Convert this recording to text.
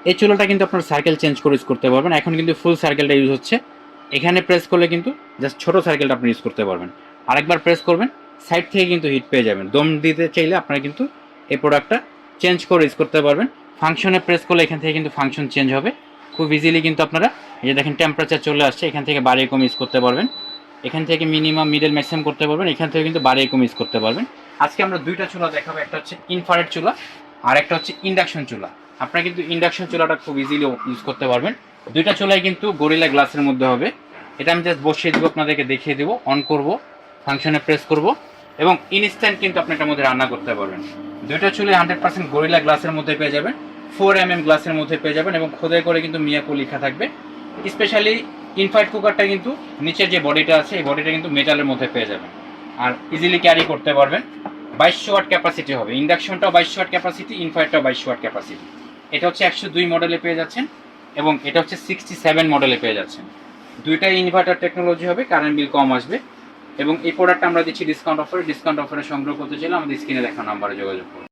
এই চুলাটা কিন্তু আপনার সার্কেল চেঞ্জ করে ইউজ করতে পারবেন। এখন কিন্তু ফুল সার্কেলটা ইউজ হচ্ছে। এখানে প্রেস করলে কিন্তু জাস্ট ছোট সার্কেলটা আপনি ইউজ করতে পারবেন। আরেকবার প্রেস করবেন, সাইড থেকে কিন্তু হিট পেয়ে যাবেন। দম দিতে চাইলে আপনারা কিন্তু এই প্রোডাক্টটা চেঞ্জ করে ইউজ করতে পারবেন। ফাংশনে প্রেস করলে এখান থেকে কিন্তু ফাংশন চেঞ্জ হবে খুব ইজিলি। কিন্তু আপনারা এই যে দেখেন টেম্পারেচার চলে আসছে, এখান থেকে বাড়িয়ে কম ইউজ করতে পারবেন। এখান থেকে মিনিমাম মিডল ম্যাক্সিমাম করতে পারবেন, এখান থেকে কিন্তু বাড়িয়ে কম ইউজ করতে পারবেন। আজকে আমরা দুইটা চুলা দেখাবো, একটা হচ্ছে ইনফ্রারেড চুলা আর একটা হচ্ছে ইন্ডাকশন চুলা। আপনারা কিন্তু ইন্ডাকশন চুলাটা খুব ইজিলি ইউজ করতে পারবেন। দুইটা চুলাই কিন্তু গরিলা গ্লাসের মধ্যে হবে। এটা আমি জাস্ট বসিয়ে দিব, আপনাদেরকে দেখিয়ে দেবো। অন করব, ফাংশনে প্রেস করব এবং ইনস্ট্যান্ট কিন্তু আপনি এটার মধ্যে রান্না করতে পারবেন। দুইটা চুলে 100% গরিলা গ্লাসের মধ্যে পেয়ে যাবেন, 4mm গ্লাসের মধ্যে পেয়ে যাবেন এবং খোদাই করে কিন্তু মিয়াকো লেখা থাকবে। স্পেশালি ইনফ্রারেড কুকারটা কিন্তু নিচের যে বডিটা আছে এই বডিটা কিন্তু মেটালের মধ্যে পেয়ে যাবেন আর ইজিলি ক্যারি করতে পারবেন। 2200 ওয়াট ক্যাপাসিটি হবে। ইন্ডাকশনটাও 2200 ওয়াট ক্যাপাসিটি, ইনফ্রারেডটাও 2200 ওয়াট ক্যাপাসিটি। এটা হচ্ছে 102 মডেলে পেয়ে যাচ্ছেন এবং এটা হচ্ছে 67 মডেলে পেয়ে যাচ্ছেন। দুইটাই ইনভার্টার টেকনোলজি হবে, কারেন্ট বিল কম আসবে এবং এই প্রোডাক্টটা আমরা দিচ্ছি ডিসকাউন্ট অফারে। ডিসকাউন্ট অফারে সংগ্রহ করতে চাইলে আমাদের স্ক্রিনে দেখা নাম্বারে যোগাযোগ করুন।